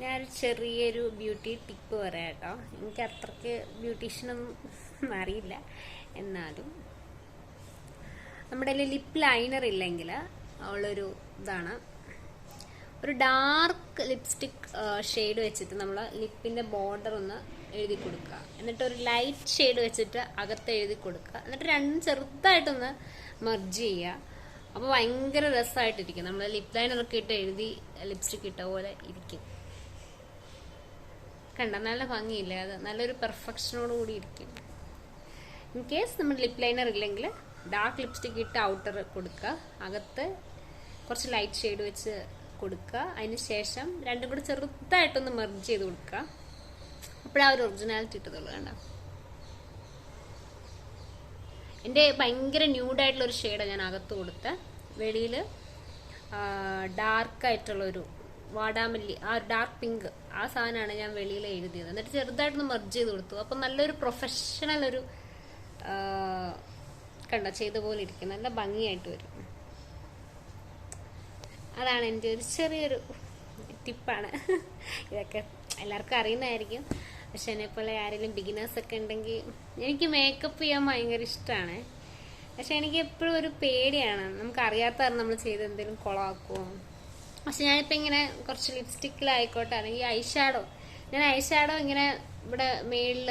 ഞാനൊരു ചെറിയൊരു beauty tip പറയാം കേട്ടോ. എനിക്ക് അത്രയ്ക്ക് ബ്യൂട്ടീഷ്യനൊന്നും അറിയില്ല. എന്നാലും നമ്മുടെ ലിപ്പ് ലൈനർ ഇല്ലെങ്കിൽ ഉള്ളൊരു ഇതാണ്, ഒരു ഡാർക്ക് ലിപ്സ്റ്റിക് ഷെയ്ഡ് വെച്ചിട്ട് നമ്മൾ ലിപ്പിൻ്റെ ബോർഡർ ഒന്ന് എഴുതി കൊടുക്കുക. എന്നിട്ട് ഒരു ലൈറ്റ് ഷെയ്ഡ് വെച്ചിട്ട് അകത്ത് എഴുതി കൊടുക്കുക. എന്നിട്ട് രണ്ടും ചെറുതായിട്ടൊന്ന് മെർജ് ചെയ്യുക. അപ്പോൾ ഭയങ്കര രസമായിട്ടിരിക്കും. നമ്മൾ ലിപ്പ് ലൈനറൊക്കെ ഇട്ട് എഴുതി ലിപ്സ്റ്റിക് ഇട്ട പോലെ ഇരിക്കും. കണ്ട നല്ല ഭംഗിയില്ലേ? അത് നല്ലൊരു പെർഫെക്ഷനോട് കൂടി ഇരിക്കും. ഇൻ കേസ് നമ്മൾ ലിപ്പ് ലൈനർ ഇല്ലെങ്കിൽ ഡാർക്ക് ലിപ്സ്റ്റിക് ഇട്ട് ഔട്ടർ കൊടുക്കുക, അകത്ത് കുറച്ച് ലൈറ്റ് ഷെയ്ഡ് വെച്ച് കൊടുക്കുക. അതിന് ശേഷം രണ്ടും കൂടി ചെറുതായിട്ടൊന്ന് മെർജ് ചെയ്ത് കൊടുക്കുക. അപ്പോഴാ ഒരു ഒറിജിനാലിറ്റി ഇട്ടതുള്ളൂ. കണ്ട എൻ്റെ ഭയങ്കര ന്യൂഡായിട്ടുള്ളൊരു ഷെയ്ഡാണ് ഞാൻ അകത്ത് കൊടുത്ത്. വെളിയിൽ ഡാർക്കായിട്ടുള്ളൊരു വാടാമല്ലി, ആ ഡാർക്ക് പിങ്ക്, ആ സാധനമാണ് ഞാൻ വെളിയിൽ എഴുതിയത്. എന്നിട്ട് ചെറുതായിട്ടൊന്ന് മെർജ് ചെയ്ത് കൊടുത്തു. അപ്പം നല്ലൊരു പ്രൊഫഷണൽ ഒരു കണ്ട ചെയ്ത പോലെ ഇരിക്കും, നല്ല ഭംഗിയായിട്ട് വരും. അതാണ് എൻ്റെ ഒരു ചെറിയൊരു ടിപ്പാണ്. ഇതൊക്കെ എല്ലാവർക്കും അറിയുന്നതായിരിക്കും. പക്ഷെ എന്നെപ്പോലെ ആരെങ്കിലും ബിഗിനേഴ്സൊക്കെ ഉണ്ടെങ്കിൽ, എനിക്ക് മേക്കപ്പ് ചെയ്യാൻ ഭയങ്കര ഇഷ്ടമാണ്. പക്ഷെ എനിക്ക് എപ്പോഴും ഒരു പേടിയാണ്, നമുക്കറിയാത്തതാണ് നമ്മൾ ചെയ്ത് എന്തെങ്കിലും കുളമാക്കുമോ. പക്ഷെ ഞാനിപ്പോൾ ഇങ്ങനെ കുറച്ച് ലിപ്സ്റ്റിക്കിലായിക്കോട്ടെ, അല്ലെങ്കിൽ ഐഷാഡോ, ഞാൻ ഐഷാഡോ ഇങ്ങനെ ഇവിടെ മേളിൽ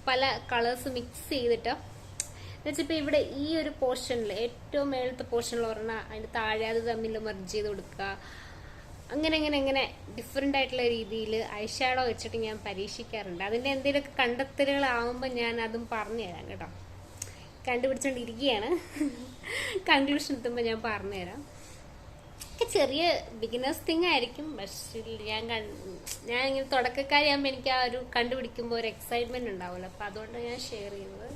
പല കളേഴ്സ് മിക്സ് ചെയ്തിട്ട് എന്നുവെച്ചിപ്പോൾ ഇവിടെ ഈ ഒരു പോർഷനിൽ, ഏറ്റവും മേളത്തെ പോർഷനിൽ പറഞ്ഞാൽ അതിൻ്റെ താഴെ അത് തമ്മിൽ മെർജ് ചെയ്ത് കൊടുക്കുക. അങ്ങനെ ഡിഫറെൻ്റ് ആയിട്ടുള്ള രീതിയിൽ ഐഷാഡോ വെച്ചിട്ട് ഞാൻ പരീക്ഷിക്കാറുണ്ട്. അതിൻ്റെ എന്തെങ്കിലുമൊക്കെ കണ്ടെത്തലുകളാവുമ്പോൾ ഞാൻ അതും പറഞ്ഞു തരാം കേട്ടോ. കണ്ടുപിടിച്ചുകൊണ്ടിരിക്കുകയാണ്. കൺക്ലൂഷൻ എത്തുമ്പോൾ ഞാൻ പറഞ്ഞുതരാം. ചെറിയ ബിഗിനേഴ്സ് തിങ് ആയിരിക്കും, പക്ഷേ ഞാൻ ഇങ്ങനെ തുടക്കക്കാരിയാകുമ്പോൾ എനിക്ക് ആ ഒരു കണ്ടുപിടിക്കുമ്പോൾ ഒരു എക്സൈറ്റ്മെന്റ് ഉണ്ടാവുമല്ലോ. അപ്പം അതുകൊണ്ട് ഞാൻ ഷെയർ ചെയ്യുന്നത്.